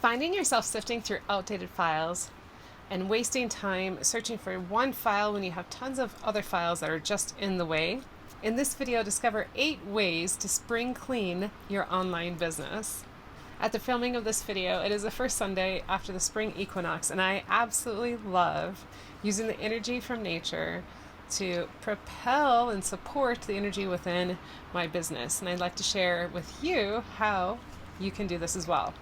Finding yourself sifting through outdated files and wasting time searching for one file when you have tons of other files that are just in the way. In this video, discover 8 ways to spring clean your online business. At the filming of this video, it is the first Sunday after the spring equinox, and I absolutely love using the energy from nature to propel and support the energy within my business. And I'd like to share with you how you can do this as well.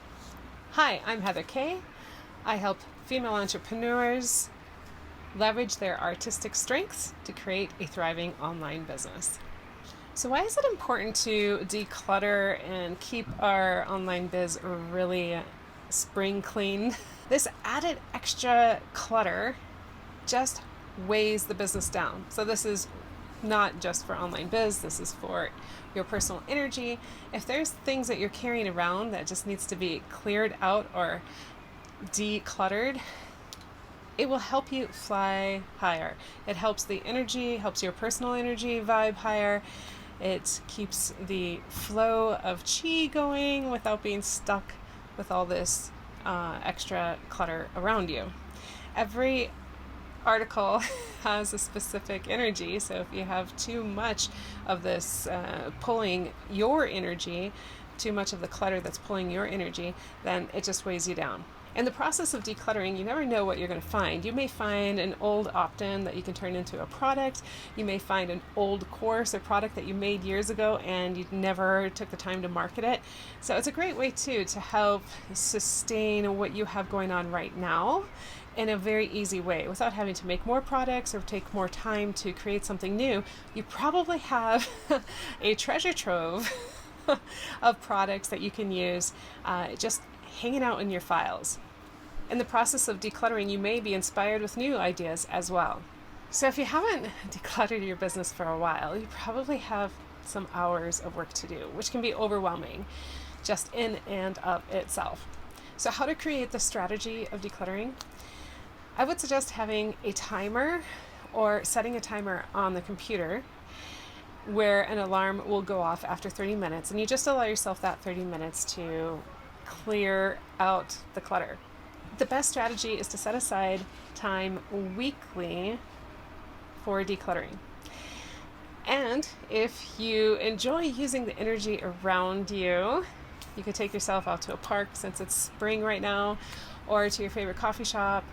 Hi, I'm Kaye. I help female entrepreneurs leverage their artistic strengths to create a thriving online business. So why is it important to declutter and keep our online biz really spring clean? This added extra clutter just weighs the business down. So this is not just for online biz, this is for your personal energy. If there's things that you're carrying around that just needs to be cleared out or decluttered, it will help you fly higher. It helps the energy, helps your personal energy vibe higher. It keeps the flow of chi going without being stuck with all this extra clutter around you. Every article has a specific energy, so if you have too much of this pulling your energy, too much of the clutter that's pulling your energy, then it just weighs you down. In the process of decluttering, you never know what you're going to find. You may find an old opt-in that you can turn into a product. You may find an old course or product that you made years ago and you never took the time to market it. So it's a great way too to help sustain what you have going on right now in a very easy way without having to make more products or take more time to create something new. You probably have a treasure trove of products that you can use just hanging out in your files. In the process of decluttering, you may be inspired with new ideas as well. So if you haven't decluttered your business for a while, you probably have some hours of work to do, which can be overwhelming just in and of itself. So how to create the strategy of decluttering? I would suggest having a timer or setting a timer on the computer where an alarm will go off after 30 minutes, and you just allow yourself that 30 minutes to clear out the clutter. The best strategy is to set aside time weekly for decluttering. And if you enjoy using the energy around you, you could take yourself out to a park since it's spring right now, or to your favorite coffee shop,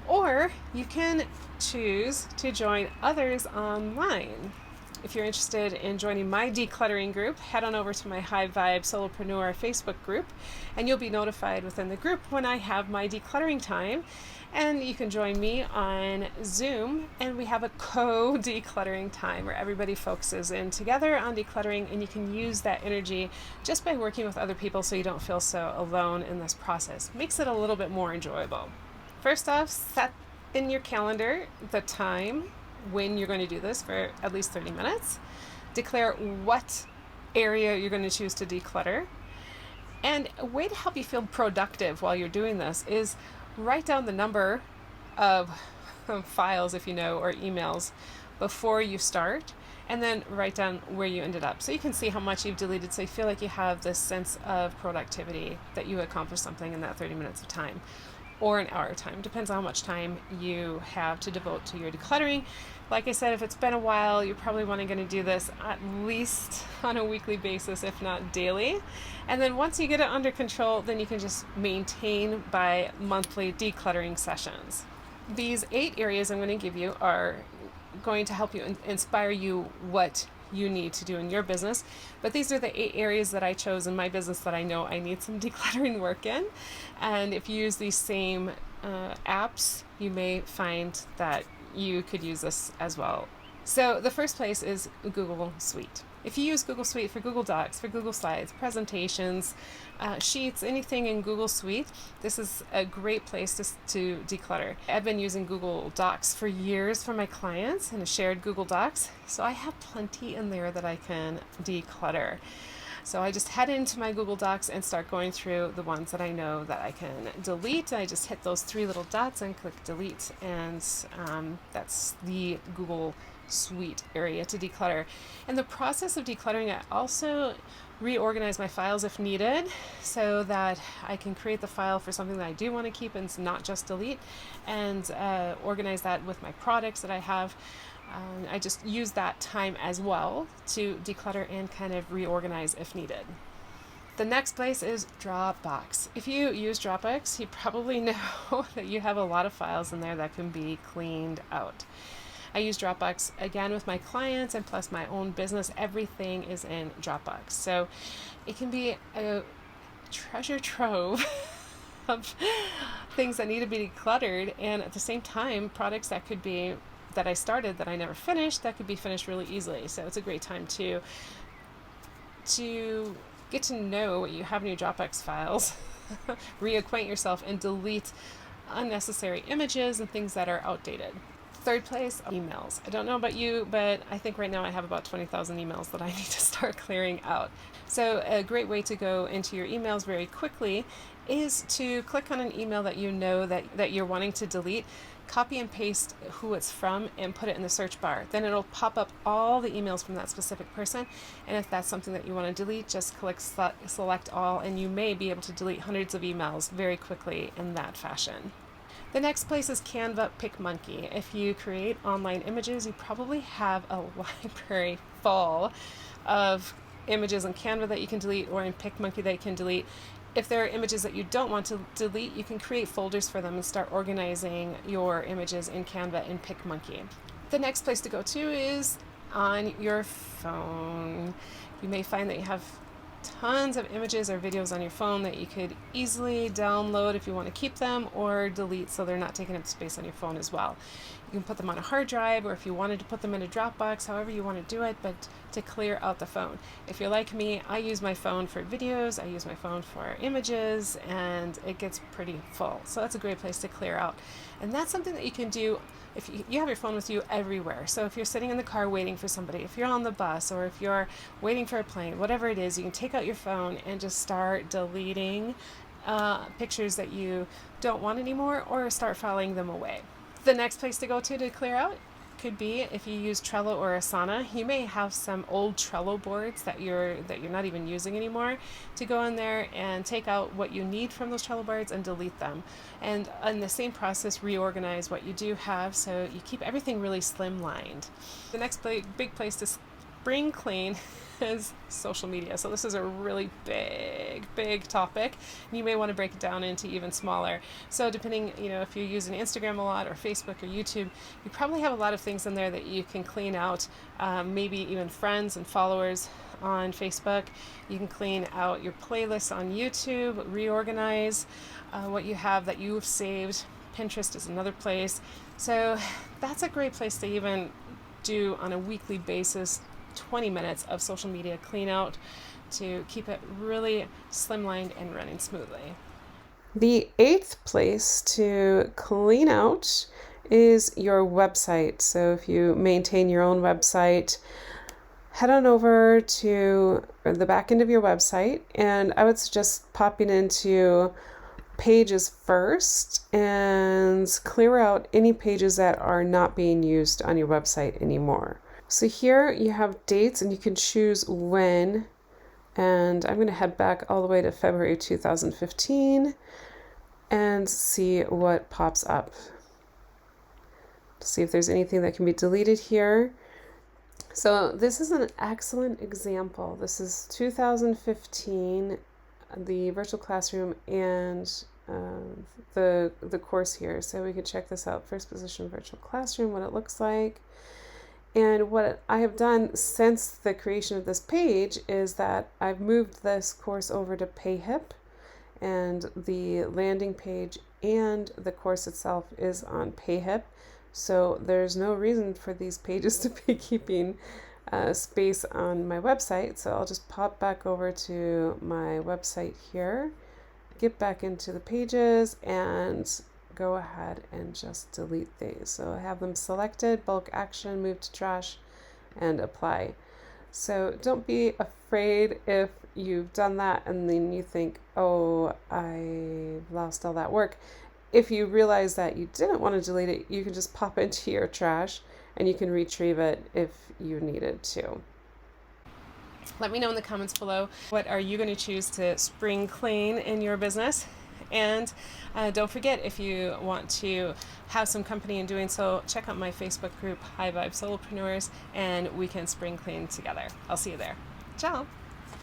or you can choose to join others online. If you're interested in joining my decluttering group, head on over to my High Vibe Solopreneur Facebook group, and you'll be notified within the group when I have my decluttering time. And you can join me on Zoom, and we have a co-decluttering time where everybody focuses in together on decluttering, and you can use that energy just by working with other people so you don't feel so alone in this process. Makes it a little bit more enjoyable. First off, set in your calendar the time when you're going to do this for at least 30 minutes. Declare what area you're going to choose to declutter. And a way to help you feel productive while you're doing this is write down the number of files, if you know, or emails before you start, and then write down where you ended up so you can see how much you've deleted, so you feel like you have this sense of productivity that you accomplished something in that 30 minutes of time, or an hour of time. Depends on how much time you have to devote to your decluttering. Like I said, if it's been a while, you're probably going to do this at least on a weekly basis, if not daily. And then once you get it under control, then you can just maintain by monthly decluttering sessions. These 8 areas I'm going to give you are going to help you inspire you what you need to do in your business. But these are the 8 areas that I chose in my business that I know I need some decluttering work in. And if you use these same apps, you may find that you could use this as well. So the first place is Google Suite. If you use Google Suite for Google Docs, for Google Slides, presentations, sheets, anything in Google Suite, this is a great place to declutter. I've been using Google Docs for years for my clients in a shared Google Docs, so I have plenty in there that I can declutter. So I just head into my Google Docs and start going through the ones that I know that I can delete. I just hit those three little dots and click delete, and that's the Google Suite area to declutter. In the process of decluttering, I also reorganize my files if needed, so that I can create the file for something that I do want to keep and not just delete, and organize that with my products that I have. I just use that time as well to declutter and kind of reorganize if needed. The next place is Dropbox. If you use Dropbox, you probably know that you have a lot of files in there that can be cleaned out. I use Dropbox again with my clients, and plus my own business. Everything is in Dropbox. So it can be a treasure trove of things that need to be decluttered, and at the same time, products that I started that I never finished that could be finished really easily. So it's a great time to get to know what you have in your Dropbox files, reacquaint yourself, and delete unnecessary images and things that are outdated. Third place, emails. I don't know about you, but I think right now I have about 20,000 emails that I need to start clearing out. So a great way to go into your emails very quickly is to click on an email that you know that you're wanting to delete, copy and paste who it's from, and put it in the search bar. Then it'll pop up all the emails from that specific person, and if that's something that you want to delete, just click select all, and you may be able to delete hundreds of emails very quickly in that fashion. The next place is Canva PicMonkey. If you create online images, you probably have a library full of images in Canva that you can delete, or in PicMonkey that you can delete. If there are images that you don't want to delete, you can create folders for them and start organizing your images in Canva and PicMonkey. The next place to go to is on your phone. You may find that you have tons of images or videos on your phone that you could easily download if you want to keep them, or delete so they're not taking up space on your phone as well. You can put them on a hard drive, or if you wanted to put them in a Dropbox, however you want to do it, but to clear out the phone. If you're like me, I use my phone for videos, I use my phone for images, and it gets pretty full. So that's a great place to clear out. And that's something that you can do if you have your phone with you everywhere. So if you're sitting in the car waiting for somebody, if you're on the bus, or if you're waiting for a plane, whatever it is, you can take out your phone and just start deleting pictures that you don't want anymore, or start filing them away. The next place to go to clear out could be if you use Trello or Asana. You may have some old Trello boards that you're not even using anymore, to go in there and take out what you need from those Trello boards and delete them. And in the same process, reorganize what you do have so you keep everything really slimlined. The next big place to spring clean is social media. So this is a really big topic. You may want to break it down into even smaller. So depending, if you're using Instagram a lot, or Facebook or YouTube, you probably have a lot of things in there that you can clean out. Maybe even friends and followers on Facebook. You can clean out your playlists on YouTube, reorganize what you have that you've saved. Pinterest is another place. So that's a great place to even do on a weekly basis 20 minutes of social media clean out to keep it really slimlined and running smoothly. The 8th place to clean out is your website. So if you maintain your own website, head on over to the back end of your website, and I would suggest popping into pages first and clear out any pages that are not being used on your website anymore. So here you have dates, and you can choose when, and I'm going to head back all the way to February 2015 and see what pops up. See if there's anything that can be deleted here. So this is an excellent example. This is 2015, the virtual classroom, and the course here. So we could check this out. First position virtual classroom, what it looks like. And what I have done since the creation of this page is that I've moved this course over to PayHip, and the landing page and the course itself is on PayHip. So there's no reason for these pages to be keeping space on my website. So I'll just pop back over to my website here, get back into the pages, and go ahead and just delete these. So I have them selected, bulk action, move to trash, and apply. So don't be afraid if you've done that and then you think, oh, I lost all that work. If you realize that you didn't want to delete it, you can just pop into your trash and you can retrieve it if you needed to. Let me know in the comments below, what are you going to choose to spring clean in your business? And don't forget, if you want to have some company in doing so, check out my Facebook group, High Vibe Solopreneurs, and we can spring clean together. I'll see you there. Ciao.